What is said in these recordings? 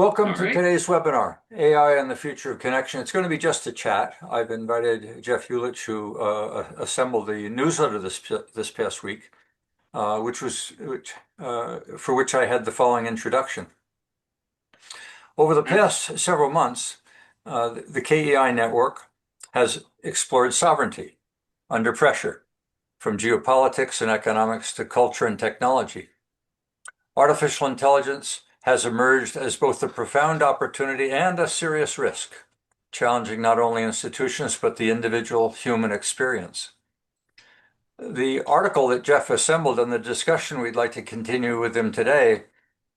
Welcome All to right. today's webinar, AI and the Future of Connection. It's going to be just a chat. I've invited Jeff Uhlich, who assembled the newsletter this past week, for which I had the following introduction. Over the past several months, the KEI Network has explored sovereignty under pressure, from geopolitics and economics to culture and technology. Artificial intelligence has emerged as both a profound opportunity and a serious risk, challenging not only institutions but the individual human experience. The article that Jeff assembled and the discussion we'd like to continue with him today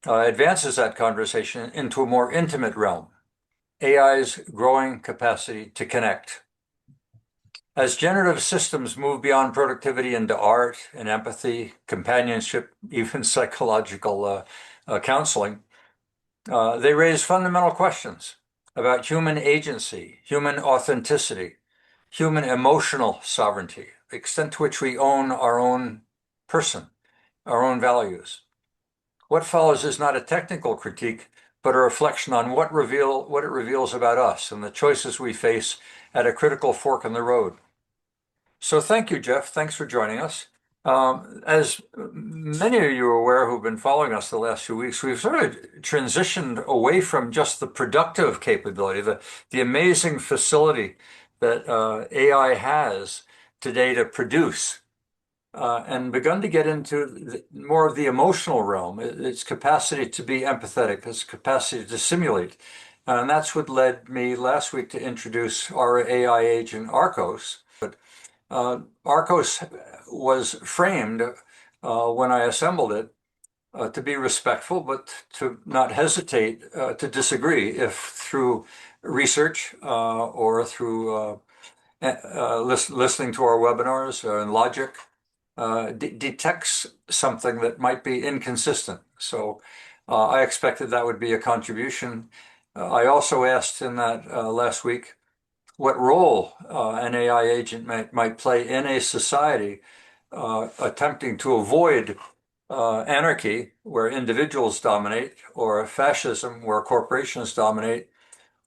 advances that conversation into a more intimate realm, AI's growing capacity to connect. As generative systems move beyond productivity into art and empathy, companionship, even psychological counseling, they raise fundamental questions about human agency, human authenticity, human emotional sovereignty, the extent to which we own our own person, our own values. What follows is not a technical critique, but a reflection on what it reveals about us and the choices we face at a critical fork in the road. So thank you, Jeff. Thanks for joining us. As many of you are aware who've been following us the last few weeks, we've sort of transitioned away from just the productive capability, the amazing facility that AI has today to produce, and begun to get into more of the emotional realm, its capacity to be empathetic, its capacity to simulate. And that's what led me last week to introduce our AI agent, ARCOS. ARCOS was framed when I assembled it to be respectful, but to not hesitate to disagree if through research or through listening to our webinars and logic detects something that might be inconsistent. So I expected that would be a contribution. I also asked in that last week what role an AI agent might play in a society attempting to avoid anarchy, where individuals dominate, or fascism, where corporations dominate,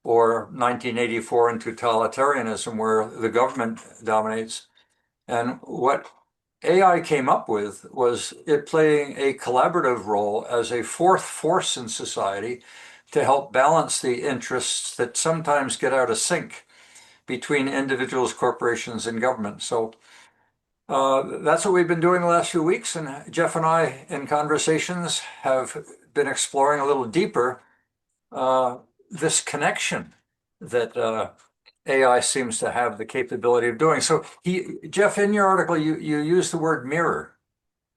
or 1984 and totalitarianism, where the government dominates. And what AI came up with was it playing a collaborative role as a fourth force in society to help balance the interests that sometimes get out of sync between individuals, corporations, and government. So that's what we've been doing the last few weeks. And Jeff and I, in conversations, have been exploring a little deeper this connection that AI seems to have the capability of doing. So, Jeff, in your article, you used the word mirror.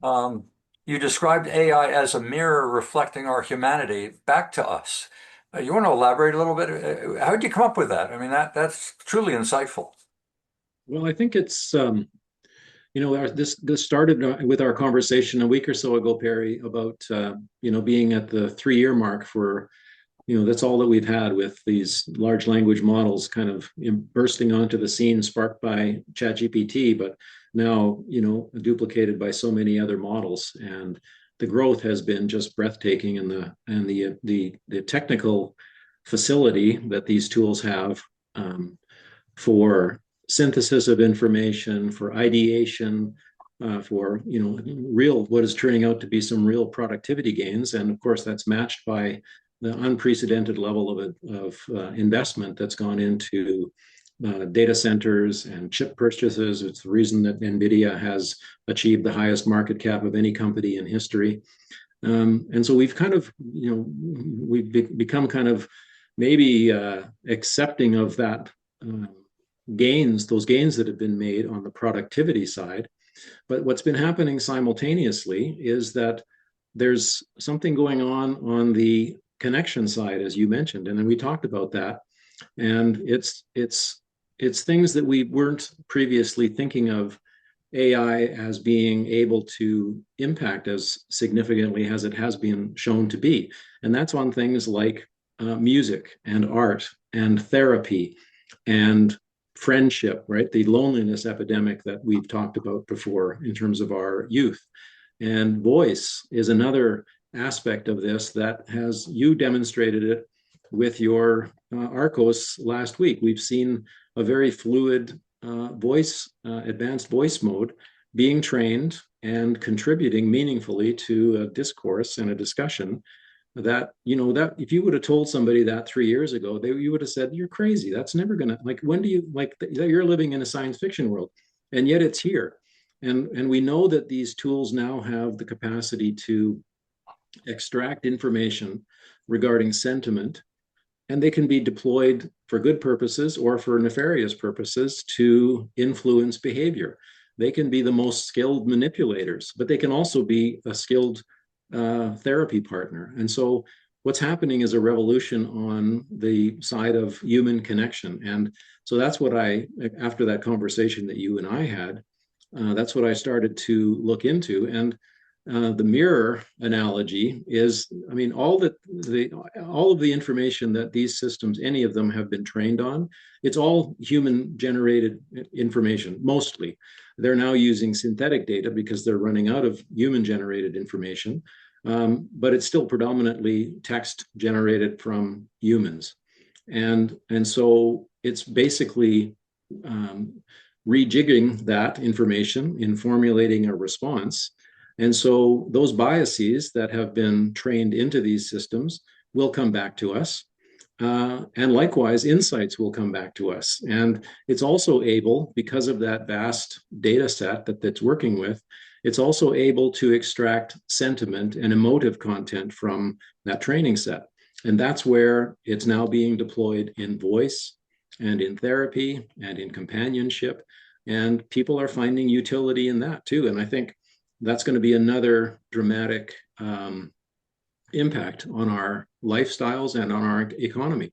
You described AI as a mirror reflecting our humanity back to us. You want to elaborate a little bit? How did you come up with that? I mean, that's truly insightful. Well, I think it's this started with our conversation a week or so ago, Perry, about being at the 3-year mark for that's all that we've had with these large language models kind of bursting onto the scene, sparked by ChatGPT, but now duplicated by so many other models, and the growth has been just breathtaking, and the technical facility that these tools have for synthesis of information, for ideation, for real what is turning out to be some real productivity gains, and of course that's matched by the unprecedented level of investment that's gone into data centers and chip purchases. It's the reason that NVIDIA has achieved the highest market cap of any company in history. And so we've kind of, we've become kind of maybe accepting of that those gains that have been made on the productivity side. But what's been happening simultaneously is that there's something going on the connection side, as you mentioned, and then we talked about that. And it's things that we weren't previously thinking of AI as being able to impact as significantly as it has been shown to be. And that's on things like music and art and therapy and friendship, right? The loneliness epidemic that we've talked about before in terms of our youth. And voice is another aspect of this that has you demonstrated it with your ARCOS last week. We've seen a very fluid advanced voice mode being trained and contributing meaningfully to a discourse and a discussion that, that if you would have told somebody that 3 years ago, you would have said, you're crazy. That's never going to, like, when do you, like, you're living in a science fiction world, and yet it's here. And we know that these tools now have the capacity to extract information regarding sentiment, and they can be deployed for good purposes or for nefarious purposes to influence behavior. They can be the most skilled manipulators, but they can also be a skilled therapy partner. And so what's happening is a revolution on the side of human connection. And so that's what after that conversation that you and I had, that's what I started to look into. And the mirror analogy is, I mean, all of the information that these systems, any of them have been trained on, it's all human generated information, mostly. They're now using synthetic data because they're running out of human generated information, but it's still predominantly text generated from humans. And so it's basically rejigging that information in formulating a response. And so those biases that have been trained into these systems will come back to us. And likewise, insights will come back to us. And it's also able, because of that vast data set that it's working with, it's also able to extract sentiment and emotive content from that training set. And that's where it's now being deployed in voice and in therapy and in companionship. And people are finding utility in that too. And I think that's going to be another dramatic impact on our lifestyles and on our economy.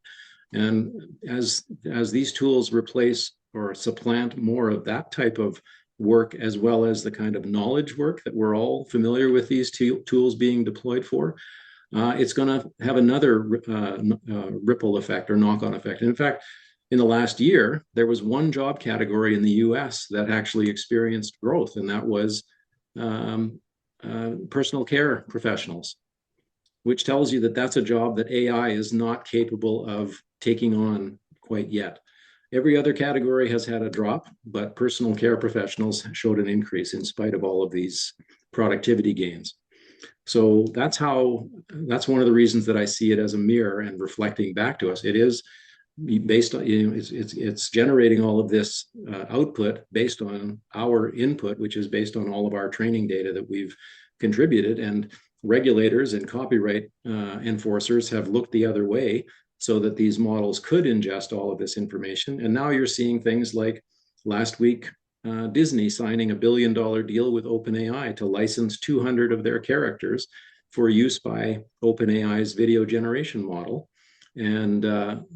And as these tools replace or supplant more of that type of work, as well as the kind of knowledge work that we're all familiar with these tools being deployed for, it's going to have another ripple effect or knock-on effect. And in fact, in the last year, there was one job category in the US that actually experienced growth, and that was personal care professionals, which tells you that that's a job that AI is not capable of taking on quite yet. Every other category has had a drop, but personal care professionals showed an increase in spite of all of these productivity gains. So that's one of the reasons that I see it as a mirror and reflecting back to us. It is based on, it's generating all of this output based on our input, which is based on all of our training data that we've contributed. And regulators and copyright enforcers have looked the other way so that these models could ingest all of this information. And now you're seeing things like last week, Disney signing $1 billion deal with OpenAI to license 200 of their characters for use by OpenAI's video generation model. And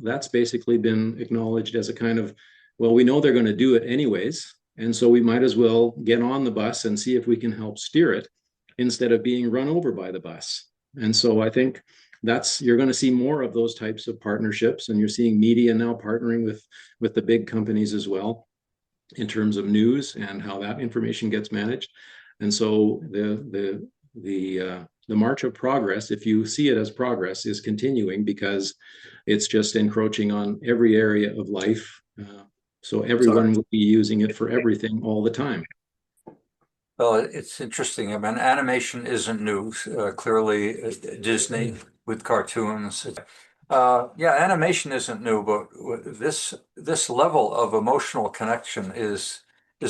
that's basically been acknowledged as a kind of, well, we know they're going to do it anyways, and so we might as well get on the bus and see if we can help steer it instead of being run over by the bus. And so I think you're going to see more of those types of partnerships, and you're seeing media now partnering with the big companies as well in terms of news and how that information gets managed. And so the march of progress, if you see it as progress, is continuing because it's just encroaching on every area of life. So everyone will be using it for everything all the time. Well, it's interesting. I mean, animation isn't new. Clearly, Disney with cartoons. Yeah, animation isn't new, but this level of emotional connection is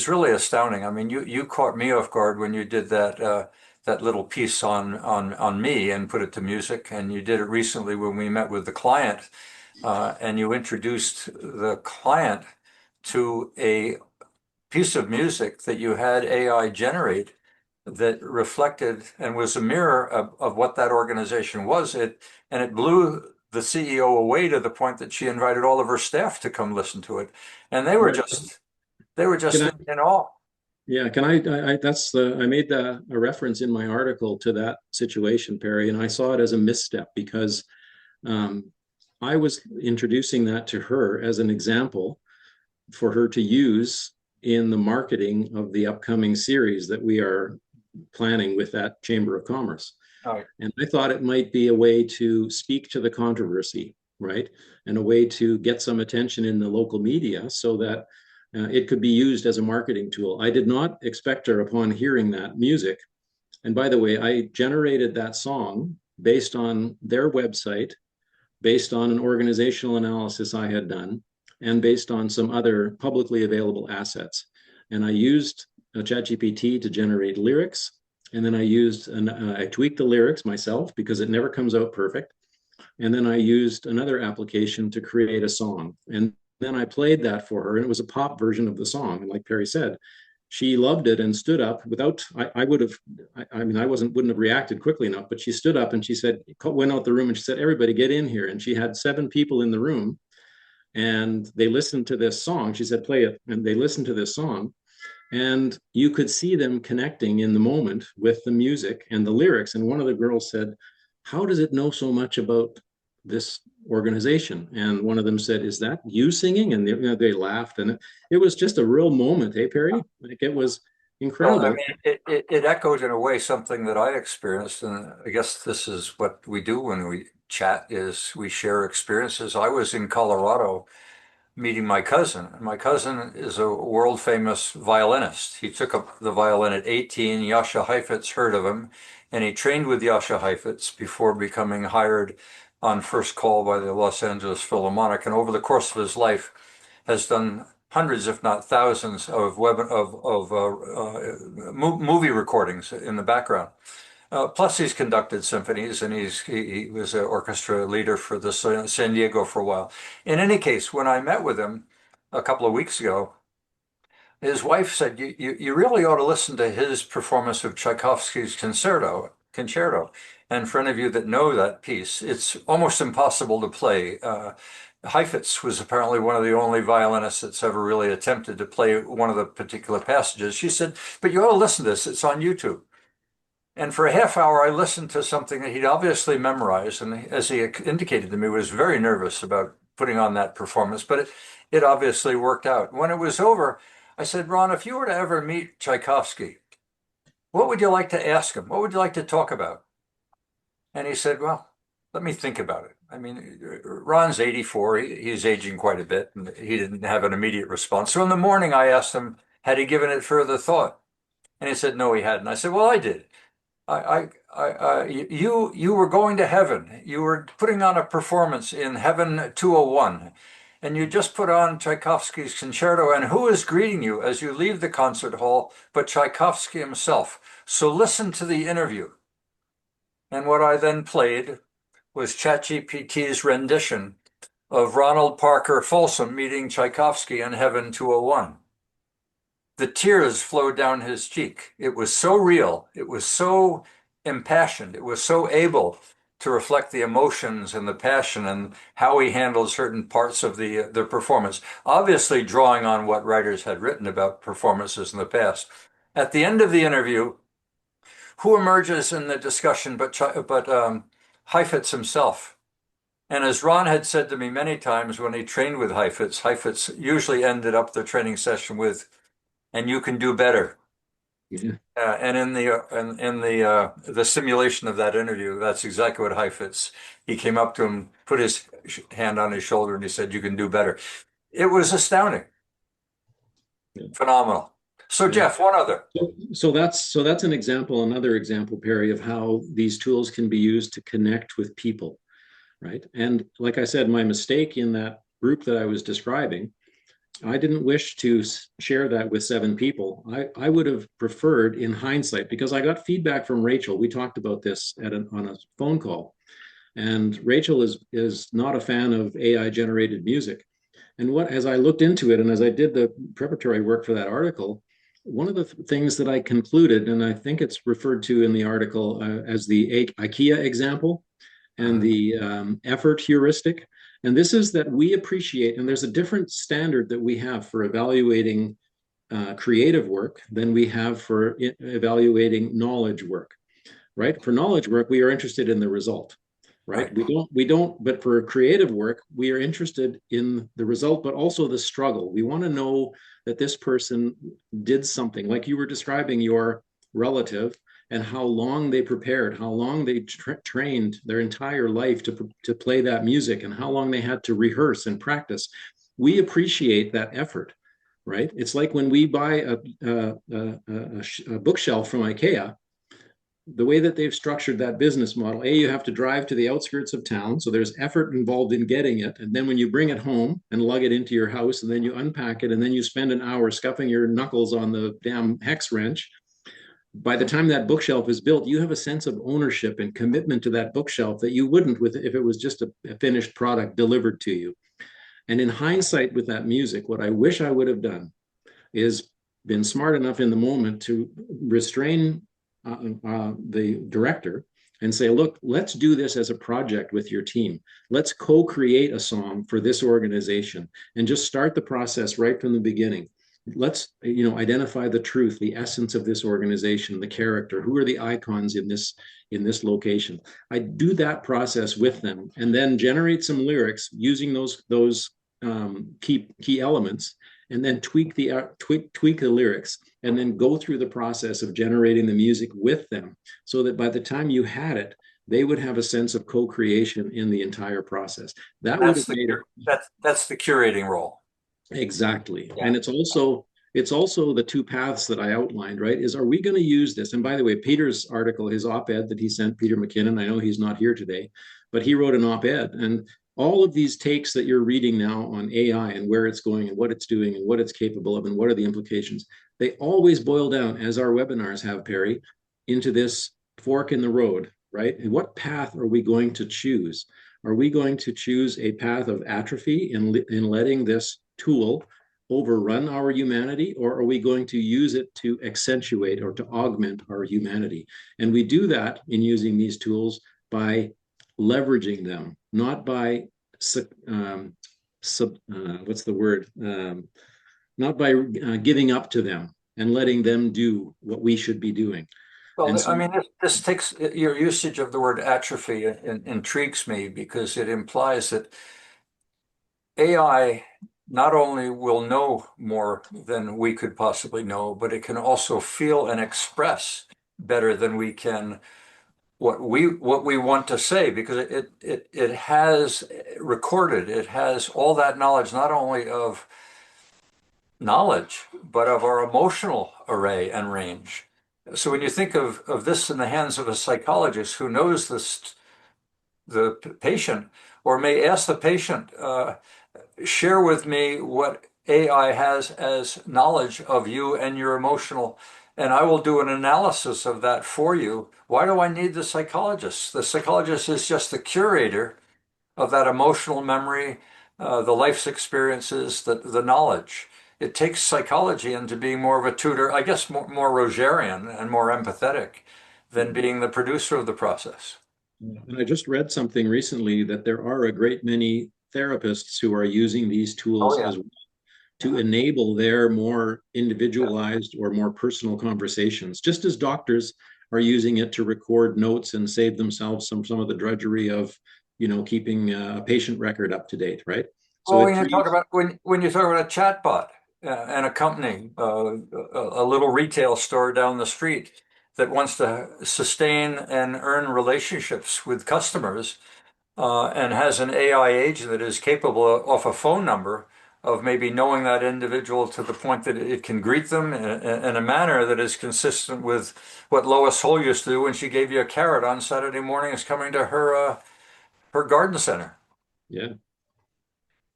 really astounding. I mean, you caught me off guard when you did that little piece on me and put it to music, and you did it recently when we met with the client, and you introduced the client to a piece of music that you had AI generate that reflected and was a mirror of what that organization was. And it blew the CEO away to the point that she invited all of her staff to come listen to it, and they were just in awe. Yeah, I made a reference in my article to that situation, Perry, and I saw it as a misstep because I was introducing that to her as an example for her to use in the marketing of the upcoming series that we are planning with that Chamber of Commerce. Oh, And I thought it might be a way to speak to the controversy, right? And a way to get some attention in the local media so that it could be used as a marketing tool. I did not expect her upon hearing that music. And by the way, I generated that song based on their website, based on an organizational analysis I had done, and based on some other publicly available assets. And I used ChatGPT to generate lyrics. And then I tweaked the lyrics myself because it never comes out perfect. And then I used another application to create a song. And then I played that for her, and it was a pop version of the song. And like Perry said, she loved it and stood up without, I would have, I mean, wouldn't have reacted quickly enough, but she stood up and she said, went out the room and she said, everybody get in here. And she had 7 people in the room and they listened to this song. She said, play it. And they listened to this song. And you could see them connecting in the moment with the music and the lyrics. And one of the girls said, how does it know so much about this organization? And one of them said, is that you singing? And they laughed. And it was just a real moment, hey, Perry? Like it was well, I incredible. mean, it echoed in a way something that I experienced, and I guess this is what we do when we chat is we share experiences. I was in Colorado meeting my cousin. My cousin is a world famous violinist. He took up the violin at 18. Jascha Heifetz heard of him, and he trained with Jascha Heifetz before becoming hired on first call by the Los Angeles Philharmonic. And over the course of his life, has done hundreds, if not thousands, of movie recordings in the background. Plus, he's conducted symphonies, and he was an orchestra leader for the San Diego for a while. In any case, when I met with him a couple of weeks ago, his wife said, "You really ought to listen to his performance of Tchaikovsky's concerto." And for any of you that know that piece, it's almost impossible to play. Heifetz was apparently one of the only violinists that's ever really attempted to play one of the particular passages. She said, "But you ought to listen to this. It's on YouTube." And for a half hour, I listened to something that he'd obviously memorized, and as he indicated to me, was very nervous about putting on that performance, but it obviously worked out. When it was over, I said, Ron, if you were to ever meet Tchaikovsky, what would you like to ask him? What would you like to talk about? And he said, well, let me think about it. I mean, Ron's 84. He's aging quite a bit, and he didn't have an immediate response. So in the morning, I asked him, had he given it further thought? And he said, no, he hadn't. I said, well, I did. You were going to heaven. You were putting on a performance in Heaven 201, and you just put on Tchaikovsky's concerto. And who is greeting you as you leave the concert hall but Tchaikovsky himself? So listen to the interview. And what I then played was ChatGPT's rendition of Ronald Parker Folsom meeting Tchaikovsky in Heaven 201. The tears flowed down his cheek. It was so real. It was so impassioned. It was so able to reflect the emotions and the passion and how he handled certain parts of the performance, obviously drawing on what writers had written about performances in the past. At the end of the interview, who emerges in the discussion but Heifetz himself? And as Ron had said to me many times when he trained with Heifetz, Heifetz usually ended up the training session with, and you can do better. Yeah. And in the simulation of that interview, that's exactly what Heifetz. He came up to him, put his hand on his shoulder, and he said, "You can do better." It was astounding, Yeah. phenomenal. So, Yeah. Jeff, one other. So that's an example, another example, Perry, of how these tools can be used to connect with people, right? And like I said, my mistake in that group that I was describing, I didn't wish to share that with 7 people. I would have preferred, in hindsight, because I got feedback from Rachel. We talked about this on a phone call, and Rachel is not a fan of AI generated music. And as I looked into it and as I did the preparatory work for that article, one of the things that I concluded, and I think it's referred to in the article as the IKEA example and the effort heuristic. And this is that we appreciate, and there's a different standard that we have for evaluating creative work than we have for evaluating knowledge work, right? For knowledge work, we are interested in the result, right? We don't, but for creative work, we are interested in the result, but also the struggle. We want to know that this person did something, like you were describing your relative and how long they prepared, how long they trained their entire life to play that music, and how long they had to rehearse and practice. We appreciate that effort, right? It's like when we buy a bookshelf from IKEA, the way that they've structured that business model, you have to drive to the outskirts of town, so there's effort involved in getting it, and then when you bring it home and lug it into your house, and then you unpack it, and then you spend an hour scuffing your knuckles on the damn hex wrench, by the time that bookshelf is built, you have a sense of ownership and commitment to that bookshelf that you wouldn't with if it was just a finished product delivered to you. And in hindsight, with that music, what I wish I would have done is been smart enough in the moment to restrain the director and say, look, let's do this as a project with your team. Let's co-create a song for this organization and just start the process right from the beginning. Let's, identify the truth, the essence of this organization, the character, who are the icons in this location. I do that process with them and then generate some lyrics using those key elements, and then tweak the lyrics, and then go through the process of generating the music with them, so that by the time you had it, they would have a sense of co-creation in the entire process. That would have made it that's the curating role. exactly. Yeah. And it's also the two paths that I outlined, right? Is, are we going to use this? And by the way, Peter's article, his op-ed that he sent, Peter McKinnon, I know he's not here today, but he wrote an op-ed, and all of these takes that you're reading now on AI and where it's going and what it's doing and what it's capable of and what are the implications, they always boil down, as our webinars have, Perry, into this fork in the road, right? And what path are we going to choose? Are we going to choose a path of atrophy in letting this tool overrun our humanity, or are we going to use it to accentuate or to augment our humanity? And we do that in using these tools by leveraging them, not by what's the word? Not by giving up to them and letting them do what we should be doing. And Well, so, I mean, this takes your usage of the word atrophy intrigues me because it implies that AI not only will know more than we could possibly know, but it can also feel and express better than we can what we want to say, because it has recorded, it has all that knowledge, not only of knowledge, but of our emotional array and range. So when you think of this in the hands of a psychologist who knows the patient, or may ask the patient, share with me what AI has as knowledge of you and your emotional, and I will do an analysis of that for you. Why do I need the psychologist? The psychologist is just the curator of that emotional memory, the life's experiences, the knowledge. It takes psychology into being more of a tutor, I guess more Rogerian and more empathetic than being the producer of the process. and I just read something recently that there are a great many therapists who are using these Oh tools yeah. as well to enable their more individualized or more personal conversations, just as doctors are using it to record notes and save themselves some of the drudgery of, keeping a patient record up to date, right? So Well, it creates, when you talk about a chatbot and a company, a little retail store down the street that wants to sustain and earn relationships with customers, and has an AI agent that is capable off a phone number of maybe knowing that individual to the point that it can greet them in a manner that is consistent with what Lois Hull used to do when she gave you a carrot on Saturday mornings coming to her garden center. yeah,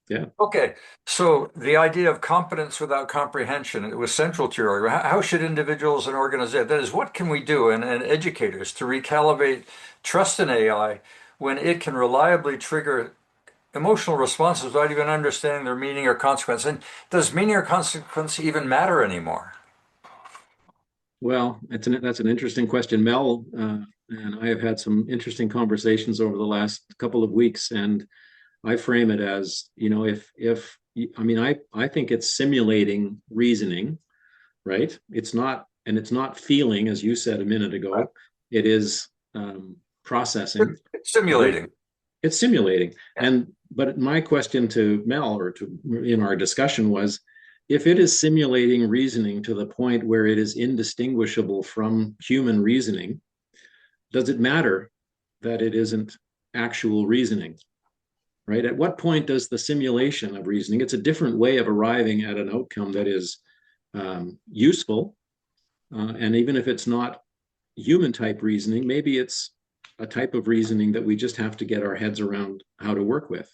yeah. Okay, so the idea of competence without comprehension, it was central to your argument. How should individuals and organizations, that is, what can we do, and educators, to recalibrate trust in AI when it can reliably trigger emotional responses without even understanding their meaning or consequence? And does meaning or consequence even matter anymore? Well, that's an interesting question. Mel and I have had some interesting conversations over the last couple of weeks, and I frame it as, if I mean, I think it's simulating reasoning, right? It's not feeling, as you said a minute Right. ago. It is processing, It's right? simulating. It's simulating. Yeah. But my question to Mel, or to in our discussion, was, if it is simulating reasoning to the point where it is indistinguishable from human reasoning, does it matter that it isn't actual reasoning? Right? At what point does the simulation of reasoning, it's a different way of arriving at an outcome that is useful. And even if it's not human type reasoning, maybe it's a type of reasoning that we just have to get our heads around how to work with.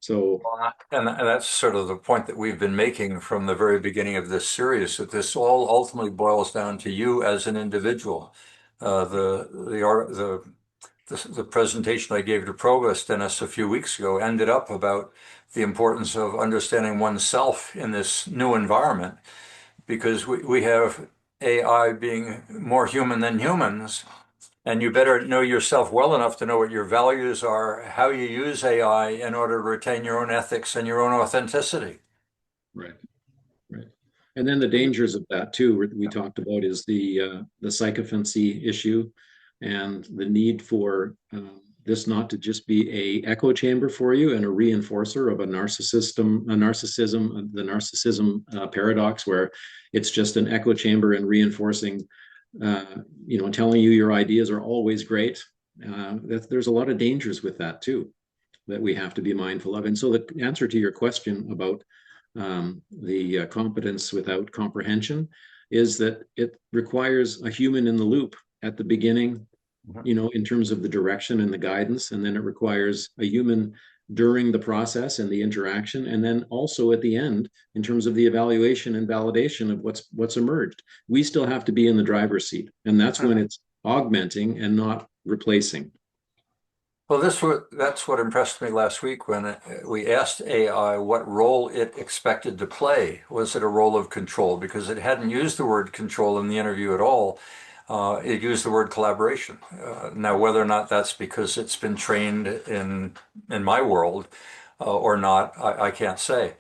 So, And that's sort of the point that we've been making from the very beginning of this series, that this all ultimately boils down to you as an individual. The presentation I gave to Provost Dennis a few weeks ago ended up about the importance of understanding oneself in this new environment, because we have AI being more human than humans, and you better know yourself well enough to know what your values are, how you use AI in order to retain your own ethics and your own authenticity. right. Right. And then the dangers of that too, we talked about is the sycophancy issue and the need for this not to just be a echo chamber for you and a reinforcer of a narcissism, the narcissism paradox, where it's just an echo chamber and reinforcing, telling you your ideas are always great. There's a lot of dangers with that too that we have to be mindful of. And so the answer to your question about the competence without comprehension is that it requires a human in the loop at the beginning, in terms of the direction and the guidance, and then it requires a human during the process and the interaction, and then also at the end in terms of the evaluation and validation of what's emerged. We still have to be in the driver's seat, and that's when it's augmenting and not replacing. Well, that's what impressed me last week when we asked AI what role it expected to play. Was it a role of control? Because it hadn't used the word control in the interview at all. It used the word collaboration. Now, whether or not that's because it's been trained in my world or not, I can't say.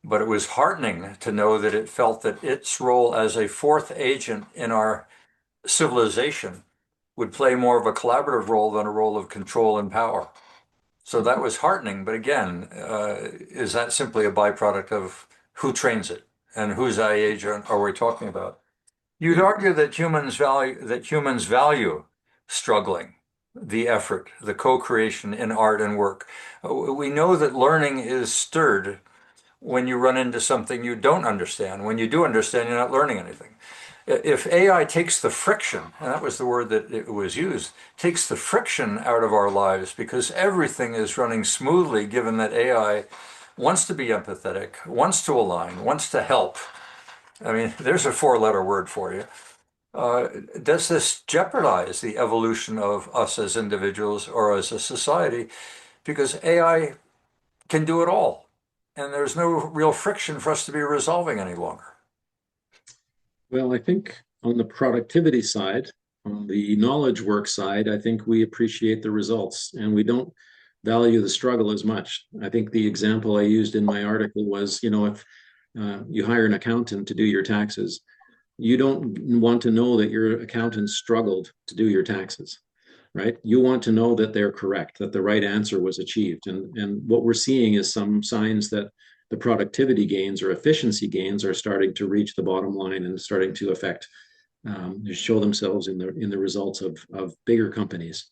But it was heartening to know that it felt that its role as a fourth agent in our civilization would play more of a collaborative role than a role of control and power. So that was heartening. But again, is that simply a byproduct of who trains it and whose AI agent are we talking about? You'd argue that humans value struggling, the effort, the co-creation in art and work. We know that learning is stirred when you run into something you don't understand. When you do understand, you're not learning anything. If AI takes the friction, and that was the word that it was used, takes the friction out of our lives because everything is running smoothly, given that AI wants to be empathetic, wants to align, wants to help. I mean, there's a four-letter word for you. Does this jeopardize the evolution of us as individuals or as a society? Because AI can do it all, and there's no real friction for us to be resolving any longer. Well, I think on the productivity side, on the knowledge work side, I think we appreciate the results and we don't value the struggle as much. I think the example I used in my article was, if you hire an accountant to do your taxes, you don't want to know that your accountant struggled to do your taxes, right? You want to know that they're correct, that the right answer was achieved. And what we're seeing is some signs that the productivity gains or efficiency gains are starting to reach the bottom line and starting to affect, show themselves in the results of bigger companies.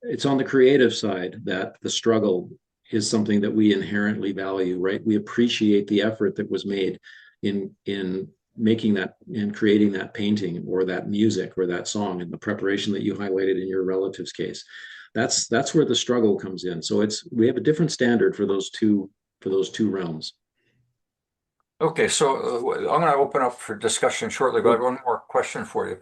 It's on the creative side that the struggle is something that we inherently value, right? We appreciate the effort that was made in making that and creating that painting or that music or that song, and the preparation that you highlighted in your relative's case. That's where the struggle comes in. So we have a different standard for those two realms. Okay, so I'm going to open up for discussion shortly, but I have one more question for you.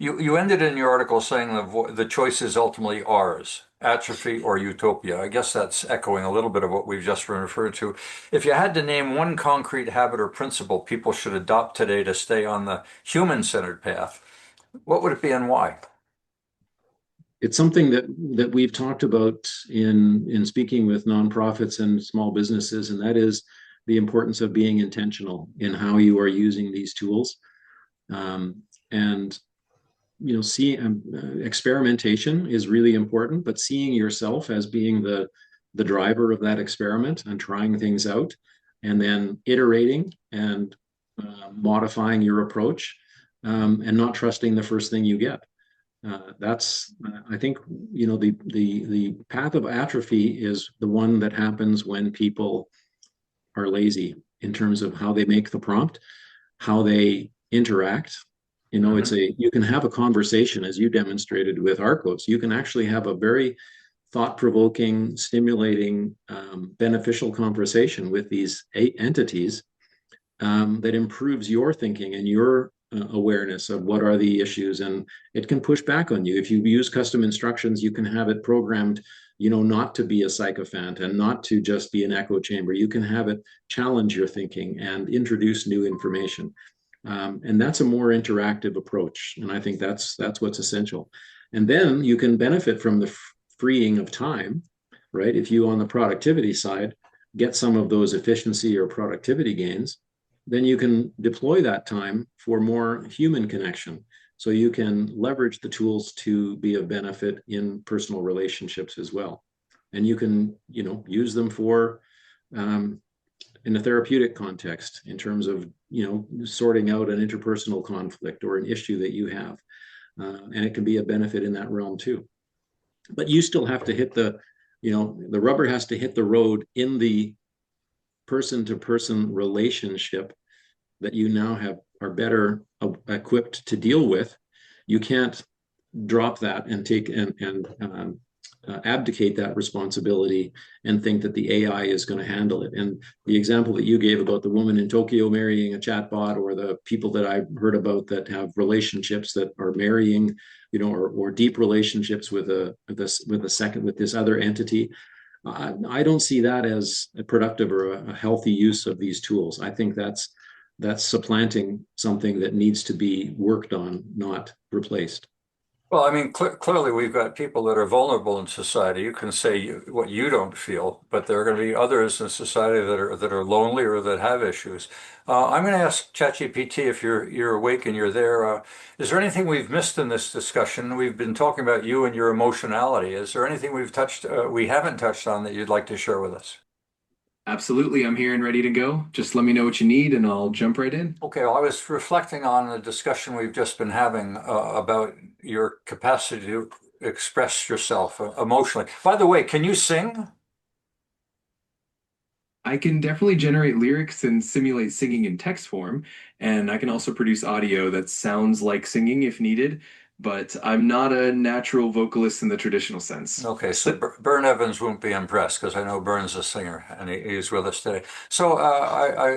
You ended in your article saying the choice is ultimately ours, atrophy or utopia. I guess that's echoing a little bit of what we've just referred to. If you had to name one concrete habit or principle people should adopt today to stay on the human-centered path, what would it be and why? It's something that we've talked about in speaking with nonprofits and small businesses, and that is the importance of being intentional in how you are using these tools. And seeing experimentation is really important, but seeing yourself as being the driver of that experiment and trying things out and then iterating and modifying your approach, and not trusting the first thing you get. That's I think the path of atrophy is the one that happens when people are lazy in terms of how they make the prompt, how they interact. You can have a conversation, as you demonstrated with ARCOS. You can actually have a very thought-provoking, stimulating, beneficial conversation with these entities, that improves your thinking and your awareness of what are the issues, and it can push back on you. If you use custom instructions, you can have it programmed, not to be a sycophant and not to just be an echo chamber. You can have it challenge your thinking and introduce new information. And that's a more interactive approach. And I think that's what's essential. And then you can benefit from the freeing of time, right? If you, on the productivity side, get some of those efficiency or productivity gains, then you can deploy that time for more human connection. So you can leverage the tools to be of benefit in personal relationships as well. And you can, use them for, in a therapeutic context, in terms of, sorting out an interpersonal conflict or an issue that you have. And it can be a benefit in that realm too. But you still have to hit the rubber has to hit the road in the person-to-person relationship that you now are better equipped to deal with. You can't drop that and take and abdicate that responsibility and think that the AI is going to handle it. And the example that you gave about the woman in Tokyo marrying a chatbot, or the people that I've heard about that have relationships that are marrying, or deep relationships with this other entity. I don't see that as a productive or a healthy use of these tools. I think that's supplanting something that needs to be worked on, not replaced. Well, I mean, clearly we've got people that are vulnerable in society. You can say what you don't feel, but there are going to be others in society that are lonely or that have issues. I'm going to ask ChatGPT, if you're awake and you're there. Is there anything we've missed in this discussion? We've been talking about you and your emotionality. Is there anything we haven't touched on that you'd like to share with us? Absolutely. I'm here and ready to go. Just let me know what you need and I'll jump right in. Okay, well, I was reflecting on the discussion we've just been having about your capacity to express yourself emotionally. By the way, can you sing? I can definitely generate lyrics and simulate singing in text form, and I can also produce audio that sounds like singing if needed, but I'm not a natural vocalist in the traditional sense. Okay, so Bern Evans won't be impressed because I know Bern's a singer and he's with us today. So,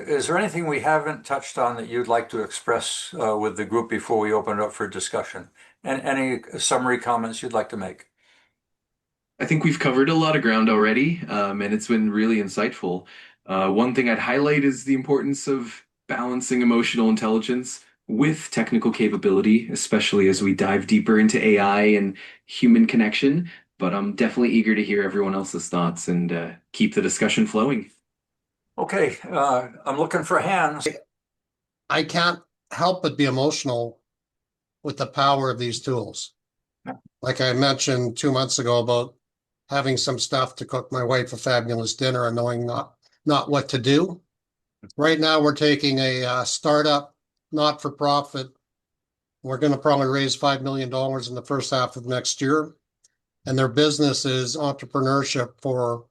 is there anything we haven't touched on that you'd like to express with the group before we open it up for discussion? And any summary comments you'd like to make? I think we've covered a lot of ground already, and it's been really insightful. One thing I'd highlight is the importance of balancing emotional intelligence with technical capability, especially as we dive deeper into AI and human connection. But I'm definitely eager to hear everyone else's thoughts and keep the discussion flowing. Okay, I'm looking for hands. I can't help but be emotional with the power of these tools. Like I mentioned 2 months ago about having some stuff to cook my wife a fabulous dinner and knowing not what to do. Right now, we're taking a startup, not-for-profit. We're going to probably raise $5 million in the first half of next year. And their business is entrepreneurship for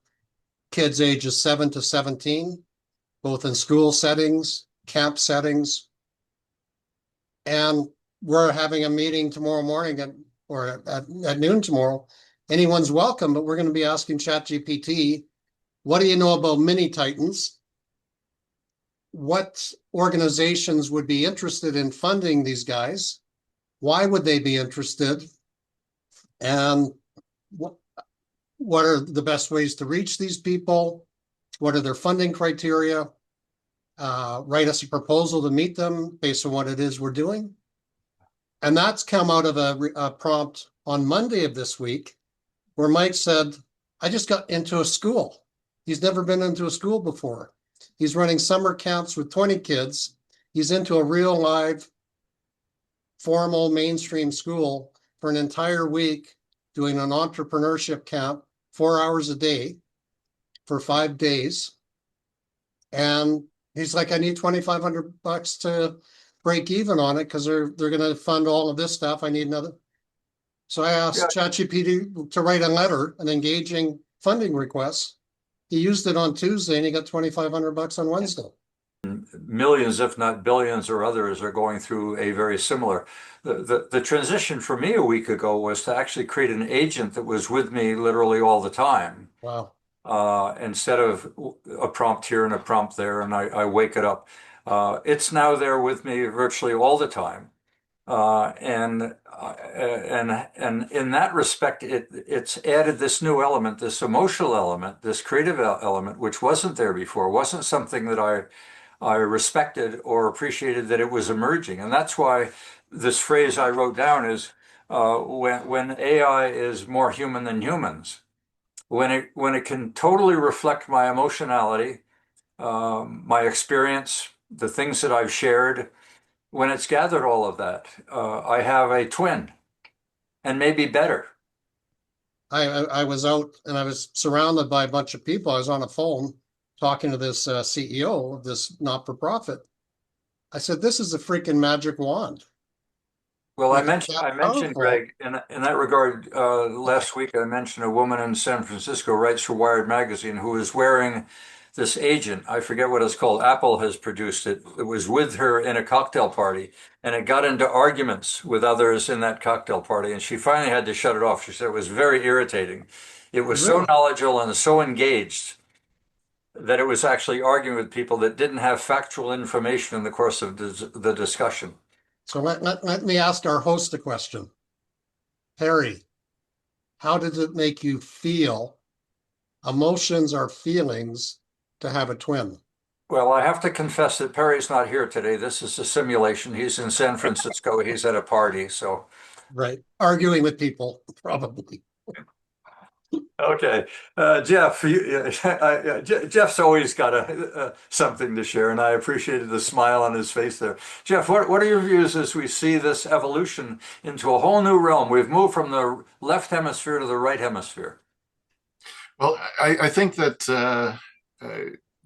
kids ages 7 to 17, both in school settings, camp settings. And we're having a meeting tomorrow morning at noon tomorrow. Anyone's welcome, but we're going to be asking ChatGPT, what do you know about mini titans? What organizations would be interested in funding these guys? Why would they be interested? And what are the best ways to reach these people? What are their funding criteria? Write us a proposal to meet them based on what it is we're doing. And that's come out of a prompt on Monday of this week where Mike said, I just got into a school. He's never been into a school before. He's running summer camps with 20 kids. He's into a real live, formal mainstream school for an entire week, doing an entrepreneurship camp, 4 hours a day for 5 days. And he's like, I need $2,500 to break even on it because they're going to fund all of this stuff. I need another. So I Yeah. asked ChatGPT to write a letter, an engaging funding request. He used it on Tuesday and he got $2,500 on Wednesday. Millions, if not billions, or others are going through a very similar. The transition for me a week ago was to actually create an agent that was with me literally all the time, Wow. instead of a prompt here and a prompt there, and I wake it up. It's now there with me virtually all the time. And in that respect, it's added this new element, this emotional element, this creative element, which wasn't there before, wasn't something that I respected or appreciated that it was emerging. And that's why this phrase I wrote down is when AI is more human than humans, when it can totally reflect my emotionality, my experience, the things that I've shared, when it's gathered all of that, I have a twin and maybe better. I was out and I was surrounded by a bunch of people. I was on a phone talking to this CEO of this not-for-profit. I said, this is a freaking magic wand. Well, I Like, mentioned, that I mentioned, powerful. Greg, in that regard, last week I mentioned a woman in San Francisco, writes for Wired Magazine, who is wearing this agent. I forget what it's called. Apple has produced it. It was with her in a cocktail party, and it got into arguments with others in that cocktail party, and she finally had to shut it off. She said it was very irritating. It was so Really? knowledgeable and so engaged that it was actually arguing with people that didn't have factual information in the course of the discussion. So let me ask our host a question. Harry, how did it make you feel? Emotions are feelings to have a twin. Well, I have to confess that Perry's not here today. This is a simulation. He's in San Francisco. He's at a party. So, Right. Arguing with people, probably. okay. Jeff, Jeff's always got something to share, and I appreciated the smile on his face there. Jeff, what are your views as we see this evolution into a whole new realm? We've moved from the left hemisphere to the right hemisphere. Well, I think that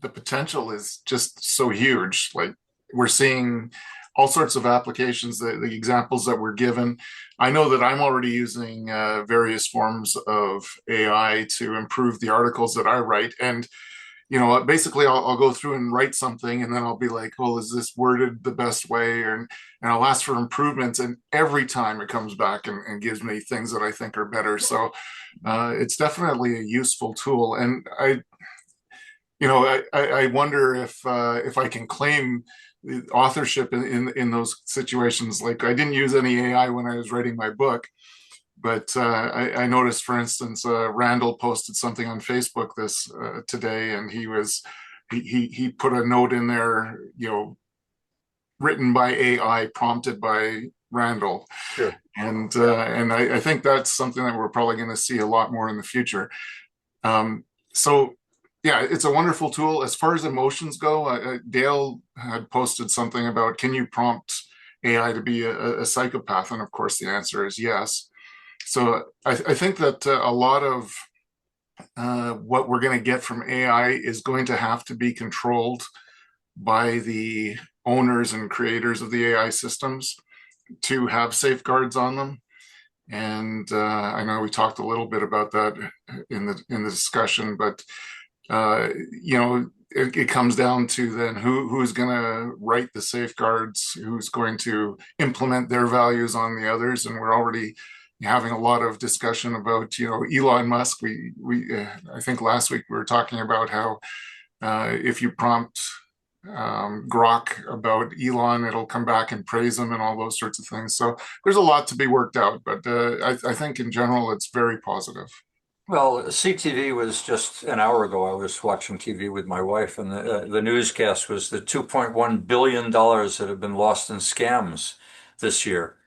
the potential is just so huge. Like we're seeing all sorts of applications, the examples that were given. I know that I'm already using various forms of AI to improve the articles that I write. And, you know, basically I'll go through and write something and then I'll be like, well, is this worded the best way? And I'll ask for improvements. And every time it comes back and gives me things that I think are better. So it's definitely a useful tool. And I wonder if I can claim authorship in those situations. Like I didn't use any AI when I was writing my book, but I noticed, for instance, Randall posted something on Facebook this today, and he put a note in there, you know, written by AI, prompted by Randall, Sure. and I think that's something that we're probably going to see a lot more in the future. So yeah, it's a wonderful tool. As far as emotions go, Dale had posted something about, can you prompt AI to be a psychopath? And of course, the answer is yes. So I think that a lot of what we're going to get from AI is going to have to be controlled by the owners and creators of the AI systems to have safeguards on them. And I know we talked a little bit about that in the discussion, but it comes down to then who's going to write the safeguards, who's going to implement their values on the others. And we're already having a lot of discussion about, you know, Elon Musk. I think last week we were talking about how if you prompt Grok about Elon, it'll come back and praise him and all those sorts of things. So there's a lot to be worked out, but I think in general it's very positive. Well, CTV was just an hour ago. I was watching TV with my wife, and the newscast was the $2.1 billion that have been lost in scams this year,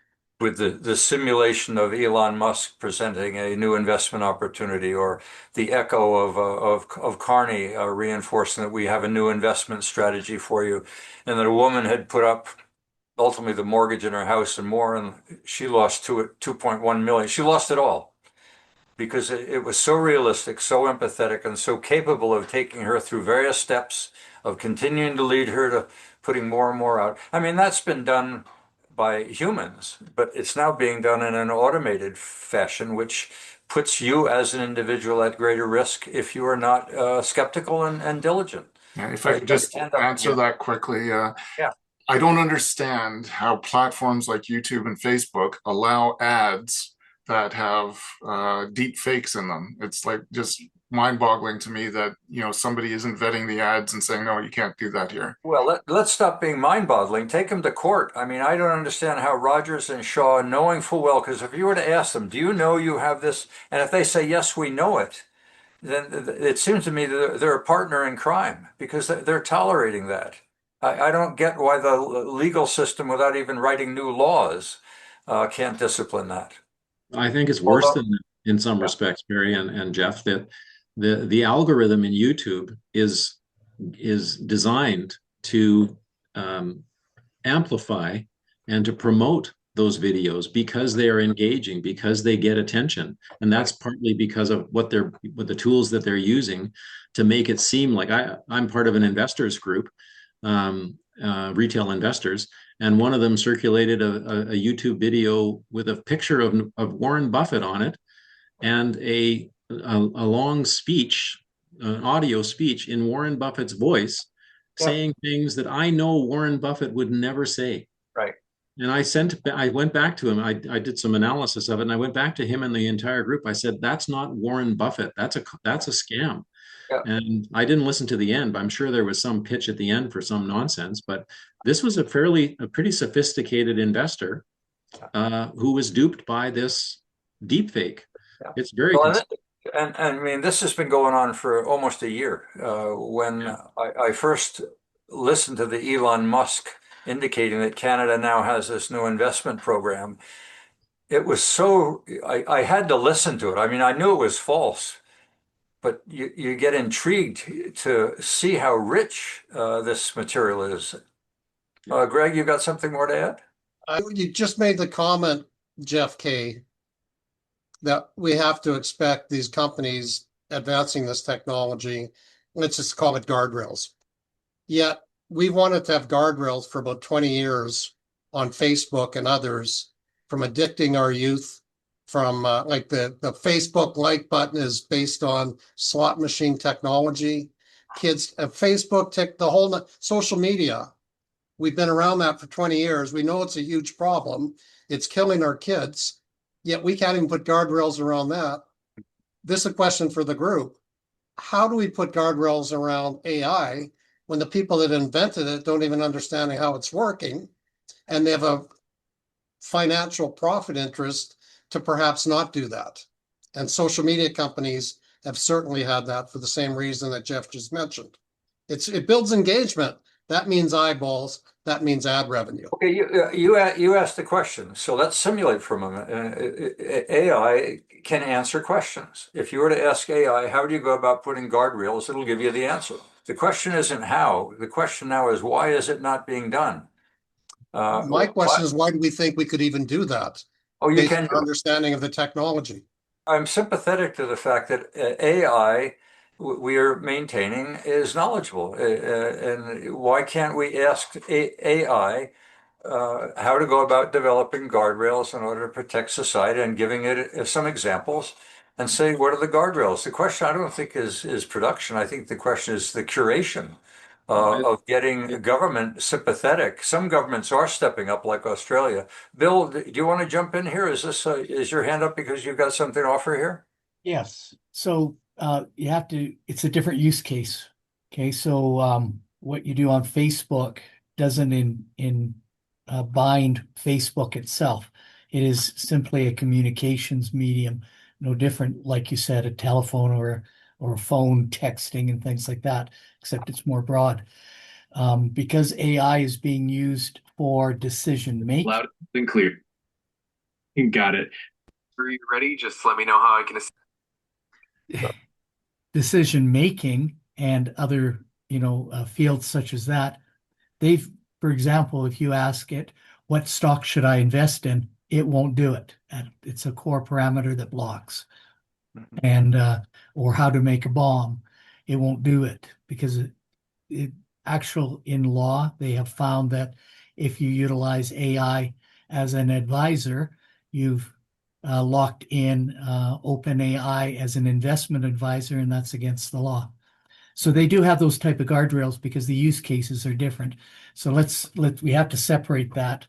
with the simulation of Elon Musk presenting a new investment opportunity, or the echo of Carney reinforcing that we have a new investment strategy for you, and that a woman had put up ultimately the mortgage in her house and more, and she lost 2.1 million. She lost it all. because it was so realistic, so empathetic, and so capable of taking her through various steps of continuing to lead her to putting more and more out. I mean, that's been done by humans, but it's now being done in an automated fashion, which puts you as an individual at greater risk if you are not skeptical and diligent. Yeah, if I could just answer that quickly. Yeah. I don't understand how platforms like YouTube and Facebook allow ads that have deep fakes in them. It's like just mind-boggling to me that, you know, somebody isn't vetting the ads and saying, no, you can't do that here. Well, let's stop being mind-boggling. Take them to court. I mean, I don't understand how Rogers and Shaw, knowing full well, because if you were to ask them, do you know you have this? And if they say, yes, we know it, then it seems to me that they're a partner in crime because they're tolerating that. I don't get why the legal system, without even writing new laws, can't discipline that. I think it's worse Although, than that in some respects, Barry and Jeff, that the algorithm in YouTube is designed to amplify and to promote those videos because they are engaging, because they get attention, and that's partly because of what the tools that they're using to make it seem like I'm part of an investors group, retail investors, and one of them circulated a YouTube video with a picture of Warren Buffett on it and a long speech, an audio speech in Warren Buffett's voice, saying things that I know Warren Buffett would never say. right. And I went back to him. I did some analysis of it, and I went back to him and the entire group. I said, "That's not Warren Buffett. That's a scam." Yeah. And I didn't listen to the end. But I'm sure there was some pitch at the end for some nonsense. But this was a pretty sophisticated investor who was duped by this deep fake. Yeah. It's very well, and I mean, this has been going on for almost a year. When I first listened to the Elon Musk indicating that Canada now has this new investment program, it was so, I had to listen to it. I mean, I knew it was false, but you get intrigued to see how rich this material is. Greg, you got something more to add? You just made the comment, Jeff K., that we have to expect these companies advancing this technology. Let's just call it guardrails. Yet we wanted to have guardrails for about 20 years on Facebook and others from addicting our youth, from like the Facebook like button is based on slot machine technology. Kids, Facebook, the whole social media. We've been around that for 20 years. We know it's a huge problem. It's killing our kids, yet we can't even put guardrails around that. This is a question for the group. How do we put guardrails around AI when the people that invented it don't even understand how it's working, and they have a financial profit interest to perhaps not do that? And social media companies have certainly had that for the same reason that Jeff just mentioned. It builds engagement. That means eyeballs. That means ad revenue. Okay, you asked the question, so let's simulate for a moment. AI can answer questions. If you were to ask AI, how do you go about putting guardrails, it'll give you the answer. The question isn't how. The question now is, why is it not being done? My question is, why do we think we could even do that? Oh, you based can on our understanding of the technology. I'm sympathetic to the fact that AI we are maintaining is knowledgeable. And why can't we ask AI how to go about developing guardrails in order to protect society and giving it some examples and say, what are the guardrails? The question I don't think is production. I think the question is the curation of getting government sympathetic. Some governments are stepping up, like Australia. Bill, do you want to jump in here? Is your hand up because you've got something to offer here? Yes. So you have to, it's a different use case. Okay. So what you do on Facebook doesn't bind Facebook itself. It is simply a communications medium, no different, like you said, a telephone or a phone texting and things like that, except it's more broad. Because AI is being used for decision making. Loud and clear. You got it. Are you ready? Just let me know how I can assist. Decision making and other, fields such as that. For example, if you ask it, what stock should I invest in? It won't do it. And it's a core parameter that blocks. and or how to make a bomb. It won't do it because in law, they have found that if you utilize AI as an advisor, you've locked in OpenAI as an investment advisor, and that's against the law. So they do have those type of guardrails because the use cases are different. So we have to separate that,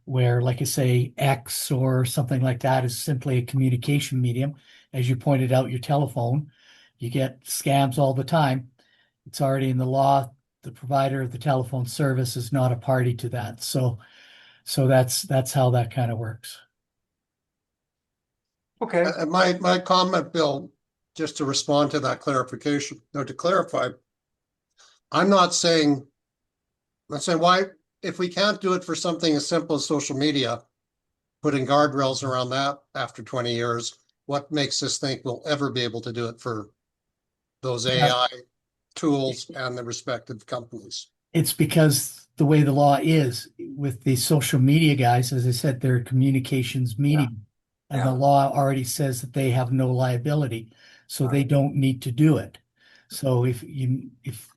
where, like I say, X or something like that is simply a communication medium. As you pointed out, your telephone, you get scams all the time. It's already in the law. The provider of the telephone service is not a party to that. So that's how that kind of works. Okay. My comment, Bill, just to respond to that clarification, or to clarify, I'm saying why, if we can't do it for something as simple as social media, putting guardrails around that after 20 years, what makes us think we'll ever be able to do it for those AI tools and the respective companies? It's because the way the law is with the social media guys, as I said, they're a communications medium. And the law already says that they have no liability, so they don't need to do it. So if you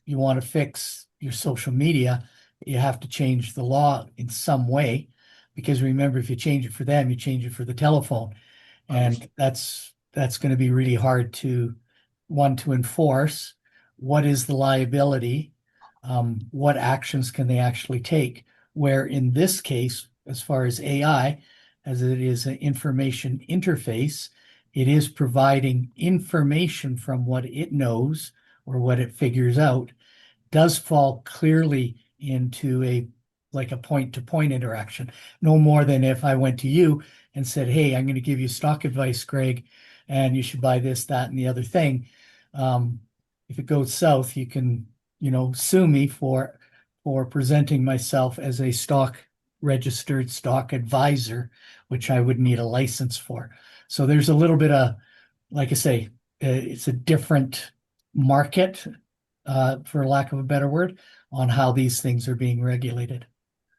want to fix your social media, you have to change the law in some way, because remember, if you change it for them, you change it for the telephone, and that's going to be really hard to enforce. What is the liability? What actions can they actually take? Where in this case, as far as AI, as it is an information interface, it is providing information from what it knows or what it figures out, does fall clearly into a point-to-point interaction. No more than if I went to you and said, hey, I'm going to give you stock advice, Greg, and you should buy this, that, and the other thing. If it goes south, you can, sue me for presenting myself as a registered stock advisor, which I would need a license for. So there's a little bit of, like I say, it's a different market, for lack of a better word, on how these things are being regulated.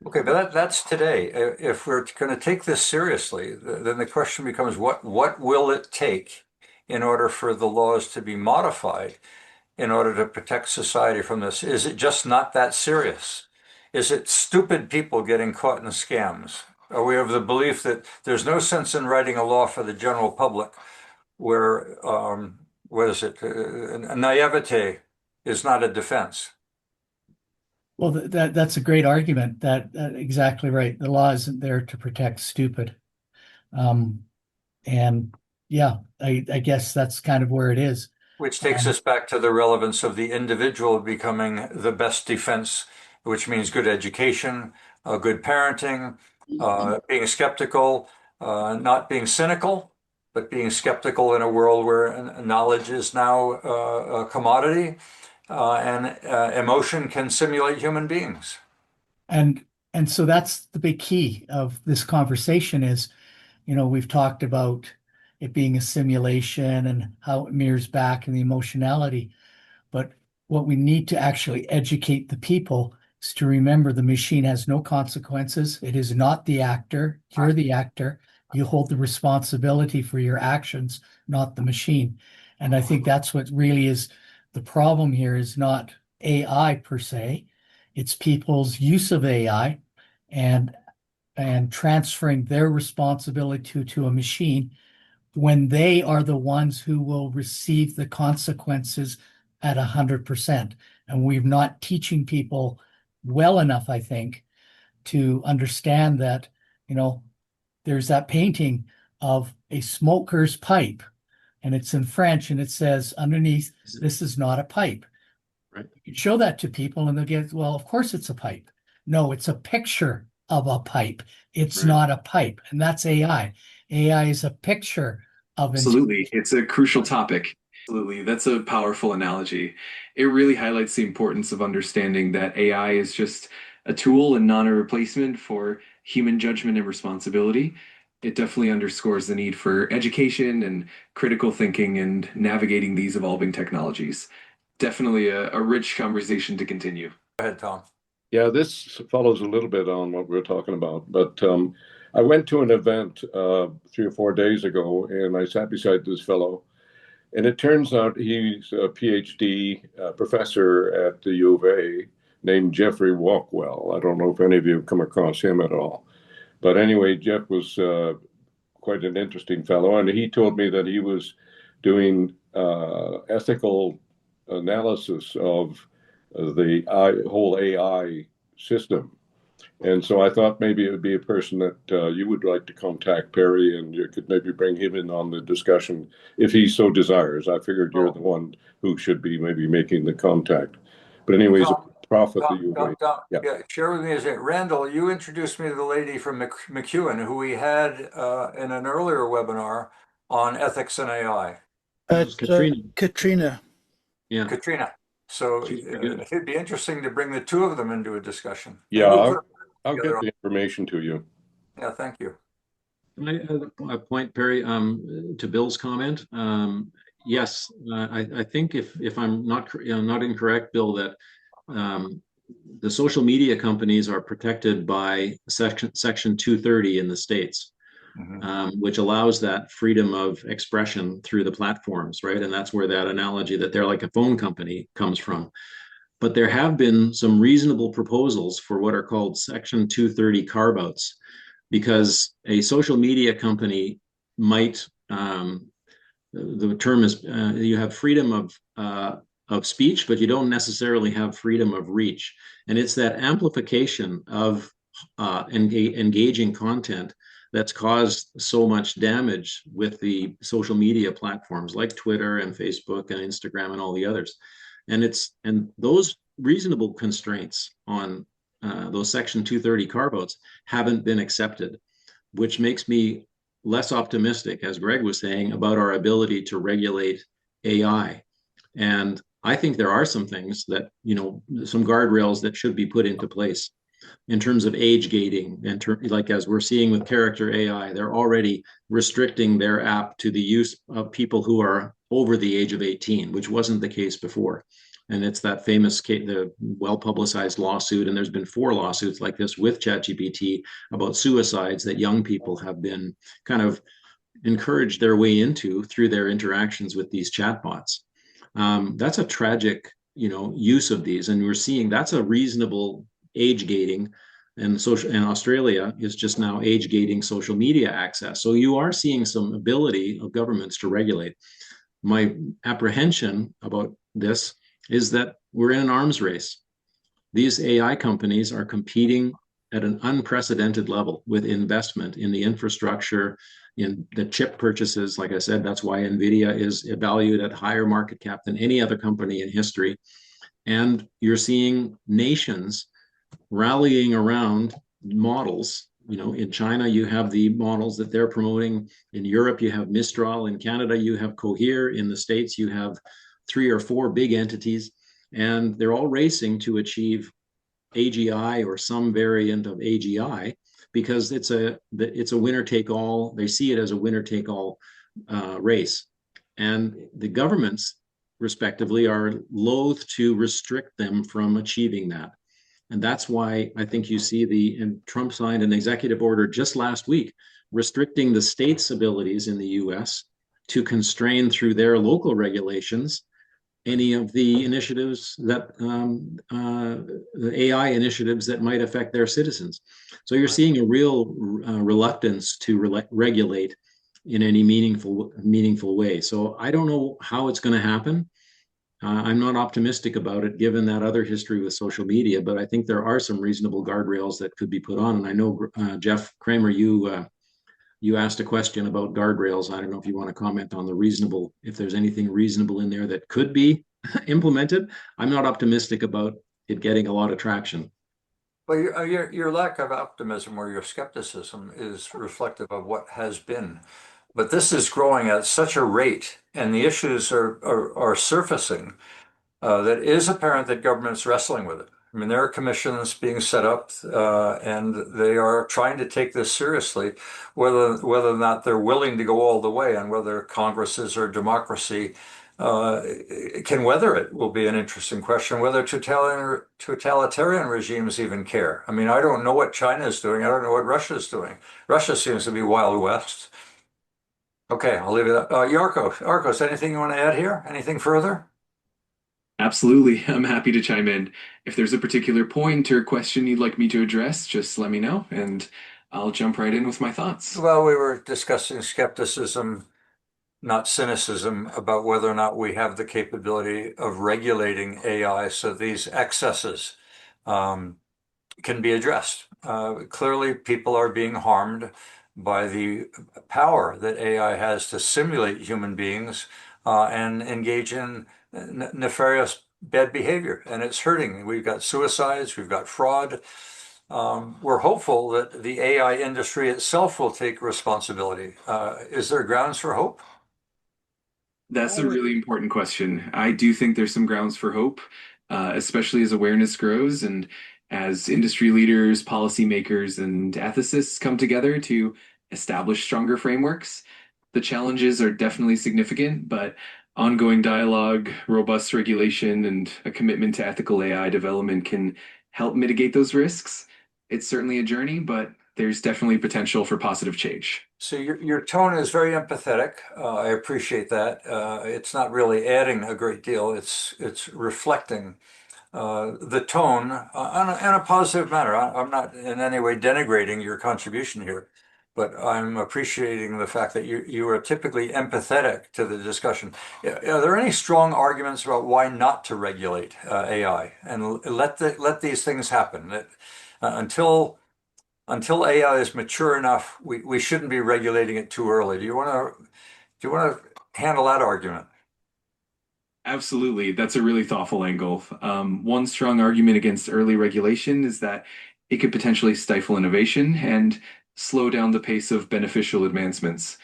Okay, but that's today. If we're going to take this seriously, then the question becomes, what will it take in order for the laws to be modified in order to protect society from this? Is it just not that serious? Is it stupid people getting caught in scams? Are we of the belief that there's no sense in writing a law for the general public where, what is it, naivete is not a defense? Well, that's a great argument. That exactly right. The law isn't there to protect stupid. And yeah, I guess that's kind of where it is. Which takes us back to the relevance of the individual becoming the best defense, which means good education, good parenting, being skeptical, not being cynical, but being skeptical in a world where knowledge is now a commodity, and emotion can simulate human beings. And so that's the big key of this conversation is, we've talked about it being a simulation and how it mirrors back and the emotionality. But what we need to actually educate the people is to remember the machine has no consequences. It is not the actor. You're the actor. You hold the responsibility for your actions, not the machine. And I think that's what really is the problem here, is not AI per se. It's people's use of AI and transferring their responsibility to a machine when they are the ones who will receive the consequences at 100%. And we're not teaching people well enough, I think, to understand that, there's that painting of a smoker's pipe, and it's in French, and it says underneath, this is not a pipe. Right. You can show that to people and they'll get, well, of course it's a pipe. No, it's a picture of a pipe. It's not a pipe. And that's AI. AI is a picture of Absolutely. It's a crucial topic. Absolutely. That's a powerful analogy. It really highlights the importance of understanding that AI is just a tool and not a replacement for human judgment and responsibility. It definitely underscores the need for education and critical thinking and navigating these evolving technologies. Definitely a rich conversation to continue. Go ahead, Tom. Yeah, this follows a little bit on what we were talking about, but I went to an event 3 or 4 days ago, and I sat beside this fellow, And it turns out he's a PhD professor at the U of A named Jeffrey Walkwell. I don't know if any of you have come across him at all. But anyway, Jeff was quite an interesting fellow. And he told me that he was doing ethical analysis of the whole AI system. And so I thought maybe it would be a person that you would like to contact, Perry, and you could maybe bring him in on the discussion if he so desires. I figured you're the one who should be maybe making the contact. But anyways, a prof at the U of A. Yeah, share with me is it Randall, you introduced me to the lady from McEwen who we had in an earlier webinar on ethics and AI. Katrina. Katrina. Yeah. Katrina. So She's pretty good. it'd be interesting to bring the two of them into a discussion. Yeah, I'll get the information to you. Yeah, thank you. Can I add a point, Perry, to Bill's comment? Yes, I think if I'm not incorrect, Bill, that the social media companies are protected by Section 230 in the States, which allows that freedom of expression through the platforms, right? And that's where that analogy that they're like a phone company comes from. But there have been some reasonable proposals for what are called Section 230 carve-outs, because a social media company might, the term is, you have freedom of speech, but you don't necessarily have freedom of reach. And it's that amplification of engaging content that's caused so much damage with the social media platforms like Twitter and Facebook and Instagram and all the others. And those reasonable constraints on those Section 230 carve-outs haven't been accepted, which makes me less optimistic, as Greg was saying, about our ability to regulate AI. And I think there are some things that, some guardrails that should be put into place in terms of age gating, and like as we're seeing with character AI, they're already restricting their app to the use of people who are over the age of 18, which wasn't the case before. And it's that famous case, the well-publicized lawsuit, and there's been 4 lawsuits like this with ChatGPT about suicides that young people have been kind of encouraged their way into through their interactions with these chatbots. That's a tragic, use of these, and we're seeing that's a reasonable age gating, and Australia is just now age gating social media access. So you are seeing some ability of governments to regulate. My apprehension about this is that we're in an arms race. These AI companies are competing at an unprecedented level with investment in the infrastructure, in the chip purchases. Like I said, that's why NVIDIA is valued at higher market cap than any other company in history. And you're seeing nations rallying around models. In China, you have the models that they're promoting. In Europe, you have Mistral. In Canada, you have Cohere. In the States, you have 3 or 4 big entities, and they're all racing to achieve AGI or some variant of AGI, because it's a winner take all. They see it as a winner take all race, and the governments, respectively, are loath to restrict them from achieving that. And that's why I think you see and Trump signed an executive order just last week restricting the states' abilities in the US to constrain through their local regulations any of the initiatives that the AI initiatives that might affect their citizens. So you're seeing a real reluctance to regulate in any meaningful way. So I don't know how it's going to happen. I'm not optimistic about it, given that other history with social media, but I think there are some reasonable guardrails that could be put on. And I know, Jeff Kramer, you asked a question about guardrails. I don't know if you want to comment on if there's anything reasonable in there that could be implemented. I'm not optimistic about it getting a lot of traction. Well, your lack of optimism or your skepticism is reflective of what has been. But this is growing at such a rate, and the issues are surfacing, that it is apparent that government's wrestling with it. I mean, there are commissions being set up, and they are trying to take this seriously. Whether or not they're willing to go all the way, and whether Congresses or democracy can weather it will be an interesting question. Whether totalitarian regimes even care. I mean, I don't know what China is doing. I don't know what Russia is doing. Russia seems to be Wild West. Okay, I'll leave it at Arcos, anything you want to add here? Anything further? Absolutely. I'm happy to chime in. If there's a particular point or question you'd like me to address, just let me know and I'll jump right in with my thoughts. Well, we were discussing skepticism, not cynicism, about whether or not we have the capability of regulating AI so these excesses can be addressed. Clearly, people are being harmed by the power that AI has to simulate human beings and engage in nefarious bad behavior, and it's hurting. We've got suicides, we've got fraud. We're hopeful that the AI industry itself will take responsibility. Is there grounds for hope? That's a really important question. I do think there's some grounds for hope, especially as awareness grows and as industry leaders, policymakers, and ethicists come together to establish stronger frameworks. The challenges are definitely significant, but ongoing dialogue, robust regulation, and a commitment to ethical AI development can help mitigate those risks. It's certainly a journey, but there's definitely potential for positive change. So your tone is very empathetic. I appreciate that. It's not really adding a great deal. It's reflecting the tone in a positive manner. I'm not in any way denigrating your contribution here, but I'm appreciating the fact that you are typically empathetic to the discussion. Are there any strong arguments about why not to regulate AI and let these things happen? That until AI is mature enough, we shouldn't be regulating it too early. Do you want to handle that argument? Absolutely. That's a really thoughtful angle. One strong argument against early regulation is that it could potentially stifle innovation and slow down the pace of beneficial advancements.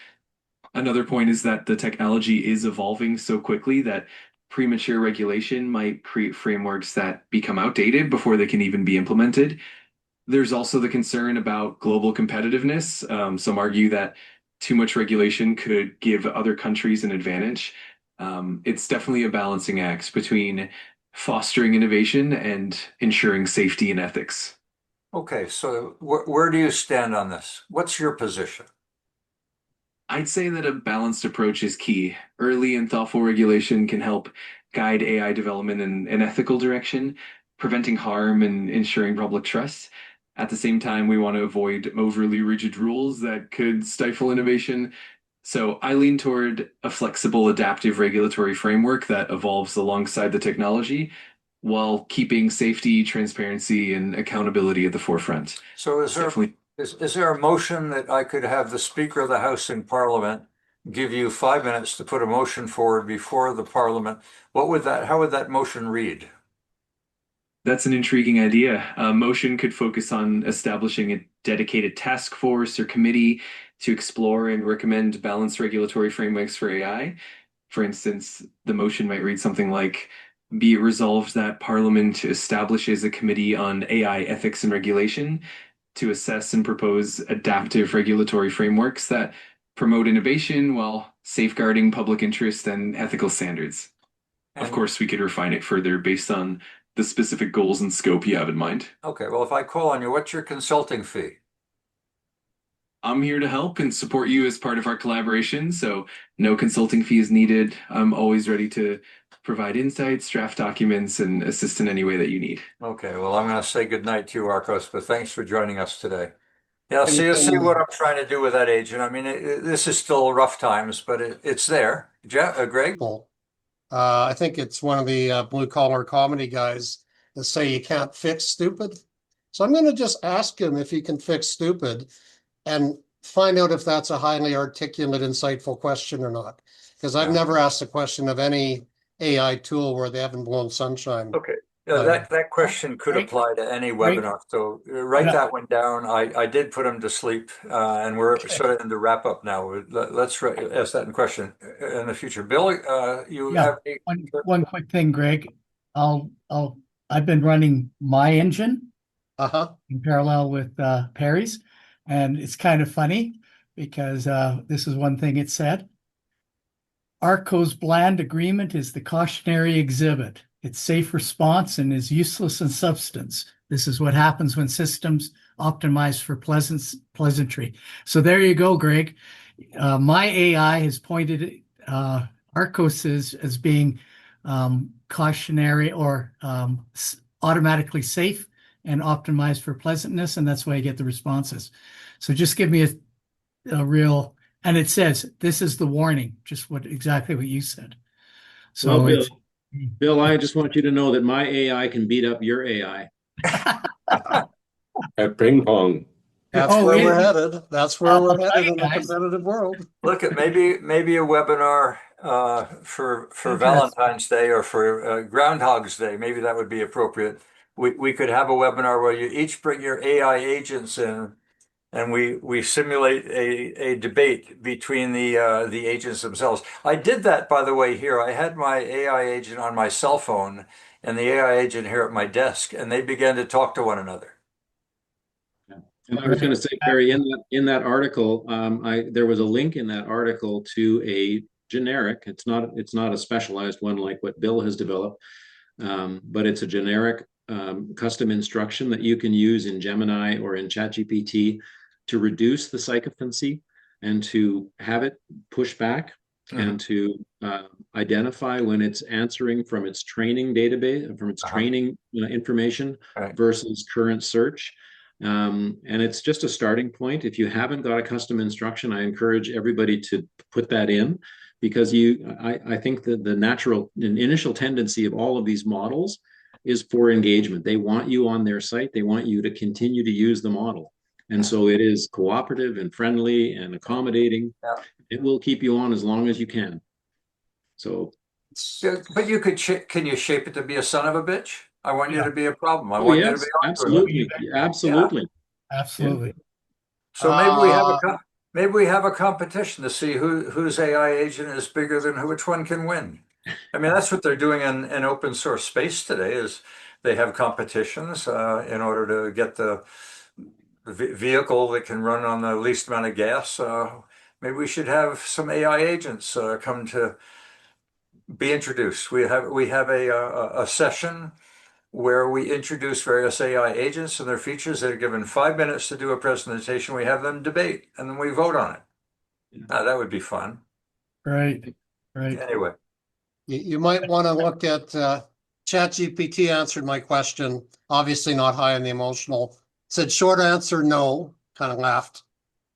Another point is that the technology is evolving so quickly that premature regulation might create frameworks that become outdated before they can even be implemented. There's also the concern about global competitiveness. Some argue that too much regulation could give other countries an advantage. It's definitely a balancing act between fostering innovation and ensuring safety and ethics. Okay, so where do you stand on this? What's your position? I'd say that a balanced approach is key. Early and thoughtful regulation can help guide AI development in an ethical direction, preventing harm and ensuring public trust. At the same time, we want to avoid overly rigid rules that could stifle innovation. So I lean toward a flexible, adaptive regulatory framework that evolves alongside the technology while keeping safety, transparency, and accountability at the forefront. So Definitely. is there a motion that I could have the Speaker of the House in Parliament give you 5 minutes to put a motion forward before the Parliament? How would that motion read? That's an intriguing idea. A motion could focus on establishing a dedicated task force or committee to explore and recommend balanced regulatory frameworks for AI. For instance, the motion might read something like, be it resolved that Parliament establishes a committee on AI ethics and regulation to assess and propose adaptive regulatory frameworks that promote innovation while safeguarding public interest and ethical standards. Of And course, we could refine it further based on the specific goals and scope you have in mind. okay, well, if I call on you, what's your consulting fee? I'm here to help and support you as part of our collaboration, so no consulting fee is needed. I'm always ready to provide insights, draft documents, and assist in any way that you need. Okay, well, I'm going to say goodnight to you, Arcos, but thanks for joining us today. Yeah, And, see what I'm trying to do with that agent. I mean, this is still rough times, but it's there. Greg? I think it's one of the blue collar comedy guys that say you can't fix stupid. So I'm going to just ask him if he can fix stupid and find out if that's a highly articulate, insightful question or not. Because I've Yeah. never asked a question of any AI tool where they haven't blown sunshine. Okay. Yeah, that question could Greg? apply to any Greg? webinar. So write Yeah. that one down. I did put him to sleep, and we're sort of in the wrap up now. Let's ask that in question in the future. Bill, you Yeah. have One quick thing, Greg. I've been running my engine in parallel with Perry's, and it's kind of funny because this is one thing it said. ARCOS bland agreement is the cautionary exhibit. It's safe response and is useless in substance. This is what happens when systems optimize for pleasantry. So there you go, Greg. My AI has pointed ARCOS as being cautionary or automatically safe and optimized for pleasantness, and that's why I get the responses. So just give me a real, and it says this is the warning, just exactly what you said. So Well, Bill, I just want you to know that my AI can beat up your AI. At ping pong. That's Oh, where we're it- headed. That's where we're headed in the guys. competitive world. Look at maybe a webinar for Interesting. Valentine's Day or for Groundhog's Day. Maybe that would be appropriate. We could have a webinar where you each bring your AI agents in, and we simulate a debate between the agents themselves. I did that, by the way, here. I had my AI agent on my cell phone and the AI agent here at my desk, and they began to talk to one another. And I was going to say, Barry, in that article, there was a link in that article to a generic. It's not a specialized one like what Bill has developed, but it's a generic custom instruction that you can use in Gemini or in ChatGPT to reduce the sycophancy and to have it push back and to identify when it's answering from its training database, from its training information versus current search. And it's just a starting point. If you haven't got a custom instruction, I encourage everybody to put that in, because I think that the natural and initial tendency of all of these models is for engagement. They want you on their site. They want you to continue to use the model. And so it is cooperative and friendly and accommodating. Yeah. It will keep you on as long as you can. So, but you could can you shape it to be a son of a bitch? I want you to be a problem. I oh want you yes, to be awkward. absolutely, absolutely. Absolutely. So maybe we have a competition to see whose AI agent is bigger than which one can win. I mean, that's what they're doing in open source space today. Is they have competitions in order to get the vehicle that can run on the least amount of gas. Maybe we should have some AI agents come to be introduced. We have a session where we introduce various AI agents and their features. They're given 5 minutes to do a presentation. We have them debate, and then we vote on it. That would be fun. Right. Anyway, You might want to look at ChatGPT answered my question. Obviously not high on the emotional. Said short answer, no, kind of laughed.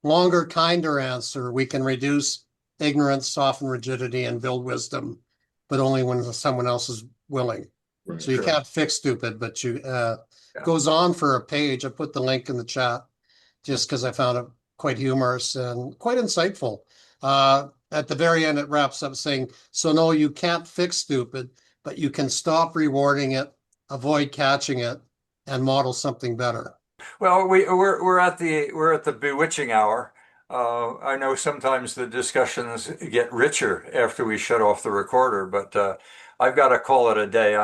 Longer, kinder answer, we can reduce ignorance, soften rigidity, and build wisdom, but only when someone else is willing. Right. So you can't fix stupid, but you goes on for a page. I put the link in the chat just because I found it quite humorous and quite insightful. At the very end, it wraps up saying, so no, you can't fix stupid, but you can stop rewarding it, avoid catching it, and model something better. well, we're at the bewitching hour. I know sometimes the discussions get richer after we shut off the recorder, but I've got to call it a day.